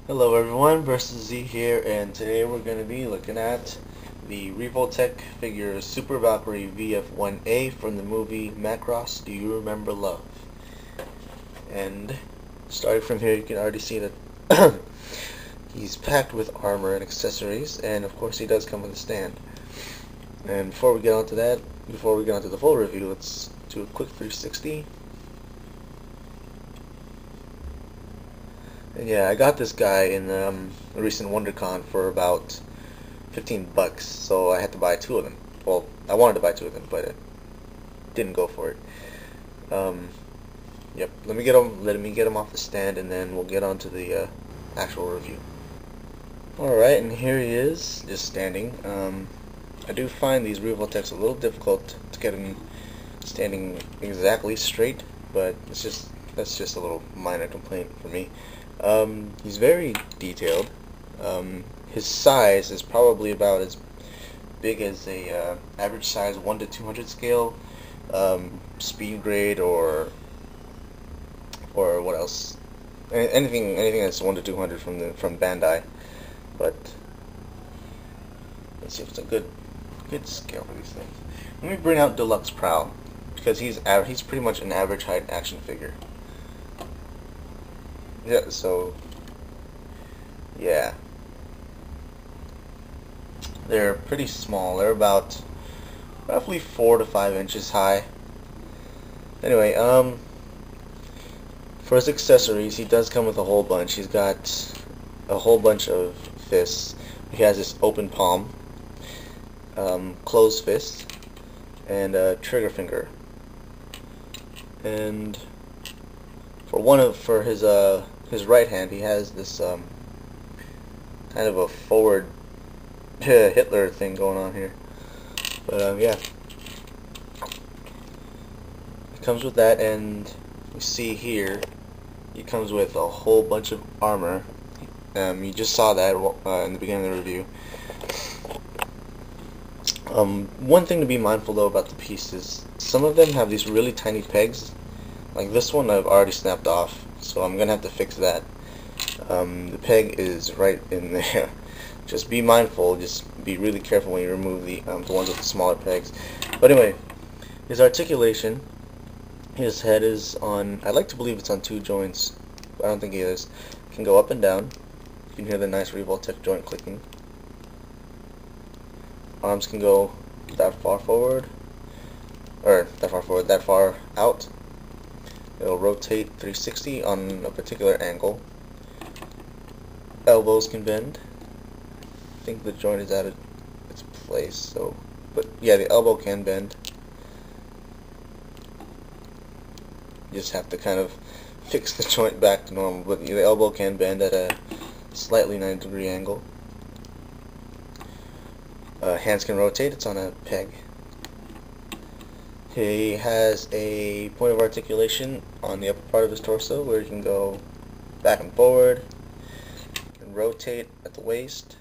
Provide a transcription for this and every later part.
Hello everyone, Versus Z here, and today we're going to be looking at the Revoltech figure Super Valkyrie VF-1A from the movie Macross, Do You Remember Love? And starting from here, you can already see that he's packed with armor and accessories, and of course he does come with a stand. And before we get onto the full review, let's do a quick 360. And yeah, I got this guy in a recent WonderCon for about $15, so I had to buy two of them. Well, I wanted to buy two of them, but I didn't go for it. Yep, let me get him off the stand, and then we'll get on to the actual review. Alright, and here he is, just standing. I do find these Revoltechs a little difficult to get him standing exactly straight, but that's just a little minor complaint for me. He's very detailed. His size is probably about as big as a average size 1 to 200 scale speed grade or what else? Anything that's 1 to 200 from Bandai. But let's see if it's a good scale for these things. Let me bring out Deluxe Prowl because he's pretty much an average height action figure. Yeah, so yeah, they're pretty small. They're about roughly 4 to 5 inches high. Anyway, for his accessories, he does come with a whole bunch. He's got a whole bunch of fists. He has this open palm, closed fist, and a trigger finger. And for his right hand, he has this kind of a forward Hitler thing going on here. But yeah, it comes with that, and you see here, he comes with a whole bunch of armor. You just saw that in the beginning of the review. One thing to be mindful though about the pieces, some of them have these really tiny pegs. Like this one I've already snapped off, so I'm gonna have to fix that. The peg is right in there. Just be mindful, just be really careful when you remove the ones with the smaller pegs. But anyway, his articulation, his head is on, I like to believe it's on 2 joints, but I don't think it is. It can go up and down. You can hear the nice Revoltech joint clicking. Arms can go that far forward, or that far out. It'll rotate 360 on a particular angle. Elbows can bend. I think the joint is out of its place, so, but yeah, the elbow can bend. You just have to kind of fix the joint back to normal, but the elbow can bend at a slightly 90-degree angle. Hands can rotate, it's on a peg. He has a point of articulation on the upper part of his torso where he can go back and forward, and rotate at the waist.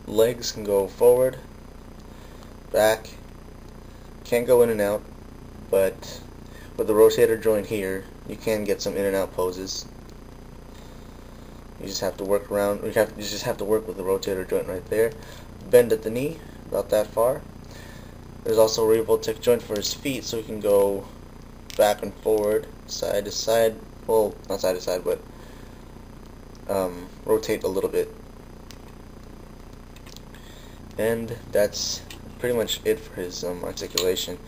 Legs can go forward, back, can't go in and out, but with the rotator joint here, you can get some in and out poses. You just have to work around. You just have to work with the rotator joint right there. Bend at the knee, about that far. There's also a Revoltech joint for his feet, so he can go back and forward, side to side. Well, not side to side, but rotate a little bit. And that's pretty much it for his articulation.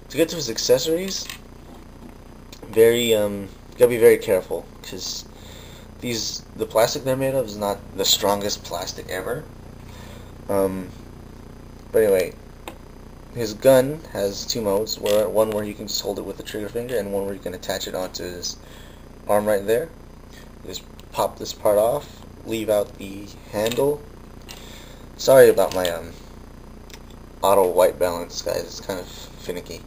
To get to his accessories, gotta be very careful, because the plastic they're made of is not the strongest plastic ever. But anyway, his gun has 2 modes, one where you can just hold it with the trigger finger, and one where you can attach it onto his arm right there. Just pop this part off, leave out the handle. Sorry about my auto white balance, guys, it's kind of finicky.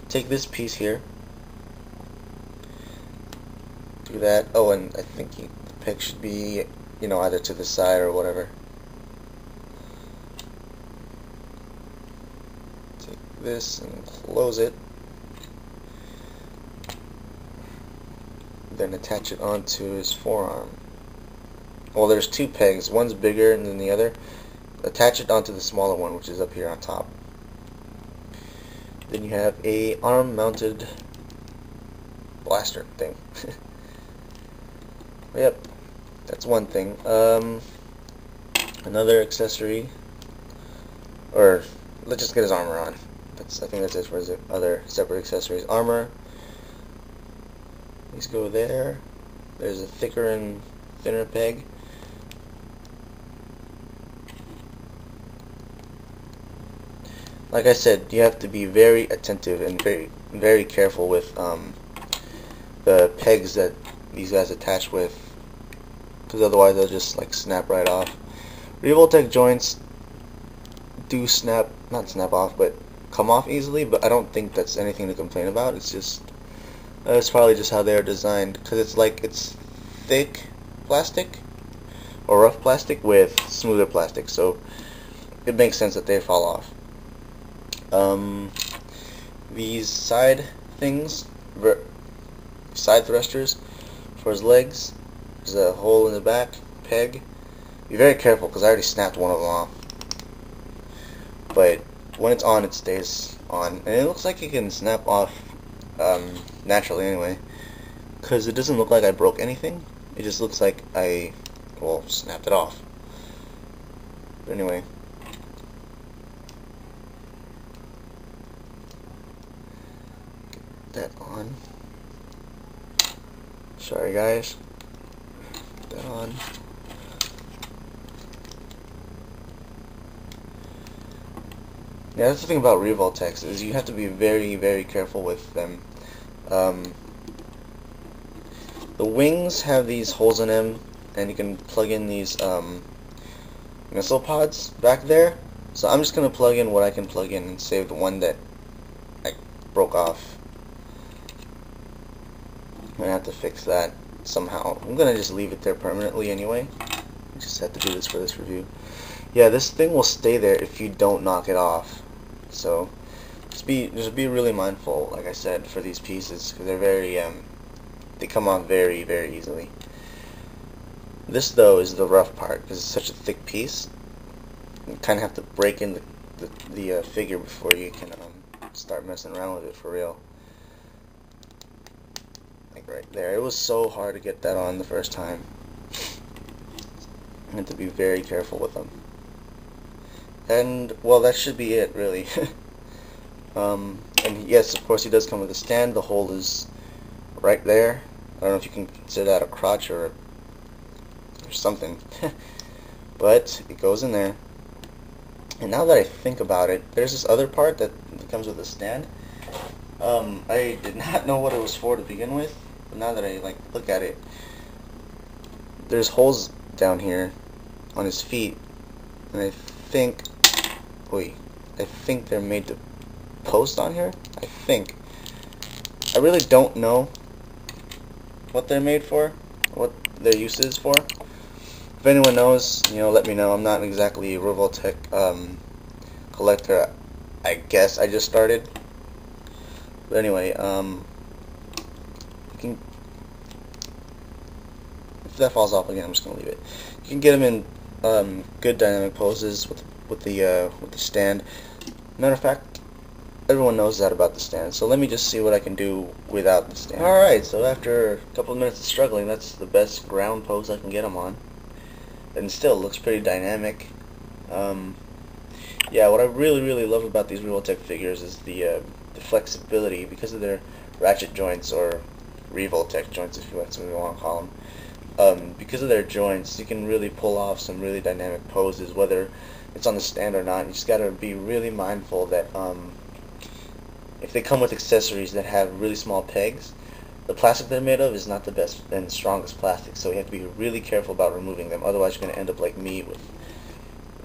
Take this piece here, do that. Oh, and I think the peg should be, either to the side or whatever. Take this and close it. then attach it onto his forearm. Well, there's two pegs. One's bigger than the other. Attach it onto the smaller one, which is up here on top. Then you have a arm-mounted blaster thing. Yep, that's one thing. Another accessory, or let's just get his armor on. I think that's it for his other separate accessories. Armor. Let's go there. There's a thicker and thinner peg. Like I said, you have to be very attentive and very careful with the pegs that these guys attach with, because otherwise they'll just like snap right off. Revoltech joints do not snap off, but come off easily, but I don't think that's anything to complain about. It's just it's probably just how they're designed, because it's thick plastic or rough plastic with smoother plastic, so it makes sense that they fall off. These side things, side thrusters for his legs, there's a hole in the back, peg. Be very careful, because I already snapped one of them off. But when it's on, it stays on, and it looks like it can snap off naturally anyway, because it doesn't look like I broke anything. It just looks like I, well, snapped it off. But anyway. That on. Sorry guys. Put that on. Yeah, that's the thing about Revoltechs, is you have to be very careful with them. The wings have these holes in them, and you can plug in these missile pods back there. So I'm just gonna plug in what I can plug in and save the one that I broke off. I'm gonna have to fix that somehow. I'm gonna just leave it there permanently anyway. I just have to do this for this review. Yeah, this thing will stay there if you don't knock it off. So just be really mindful, like I said, for these pieces, because they're they come off very easily. This though is the rough part, because it's such a thick piece. You kind of have to break in the figure before you can start messing around with it for real. Like right there. It was so hard to get that on the first time. I had to be very careful with them. And, well, that should be it, really. And yes, of course, he does come with a stand. The hole is right there. I don't know if you can consider that a crotch or something. But it goes in there. And now that I think about it, there's this other part that comes with a stand. I did not know what it was for to begin with, but now that I look at it, there's holes down here on his feet, and I think they're made to post on here. I really don't know what they're made for, what their use is for. If anyone knows, let me know. I'm not exactly a Revoltech collector. I guess I just started. But anyway, if that falls off again, I'm just gonna leave it. You can get them in good dynamic poses with the stand. Matter of fact, everyone knows that about the stand. So let me just see what I can do without the stand. All right. So after a couple of minutes of struggling, that's the best ground pose I can get them on, and still looks pretty dynamic. Yeah, what I really love about these Revoltech figures is the flexibility, because of their ratchet joints, or Revoltech joints if that's what you want to call them. Because of their joints, you can really pull off some really dynamic poses, whether it's on the stand or not. You just gotta be really mindful that if they come with accessories that have really small pegs, the plastic they're made of is not the best and strongest plastic, so you have to be really careful about removing them. Otherwise, you're gonna end up like me with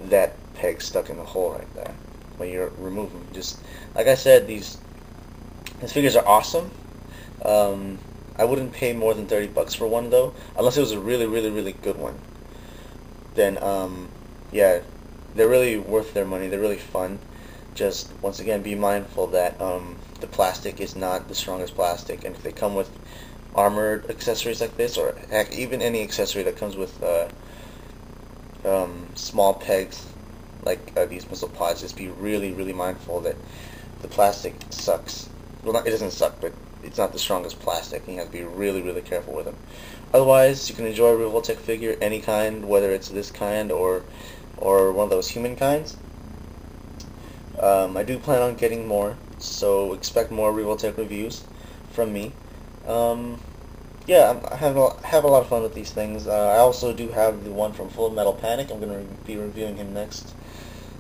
that peg stuck in the hole right there when you remove them. Just like I said, these figures are awesome. I wouldn't pay more than $30 for one though, unless it was a really good one. Then yeah, they're really worth their money. They're really fun. Just once again, be mindful that the plastic is not the strongest plastic, and if they come with armored accessories like this, or heck, even any accessory that comes with small pegs like these missile pods, just be really mindful that the plastic sucks. Well, it doesn't suck, but it's not the strongest plastic, and you have to be really careful with them. Otherwise, you can enjoy a Revoltech figure, any kind, whether it's this kind or one of those human kinds. I do plan on getting more, so expect more Revoltech reviews from me. Yeah, I have a lot of fun with these things. I also do have the one from Full Metal Panic. I'm going to be reviewing him next,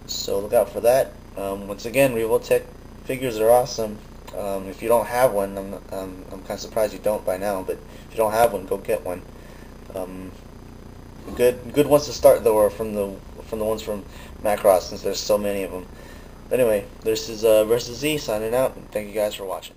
so look out for that. Once again, Revoltech figures are awesome. If you don't have one, I'm kind of surprised you don't by now, but if you don't have one, go get one. Good ones to start though are from the ones from Macross, since there's so many of them. But anyway, this is Versus Z signing out, and thank you guys for watching.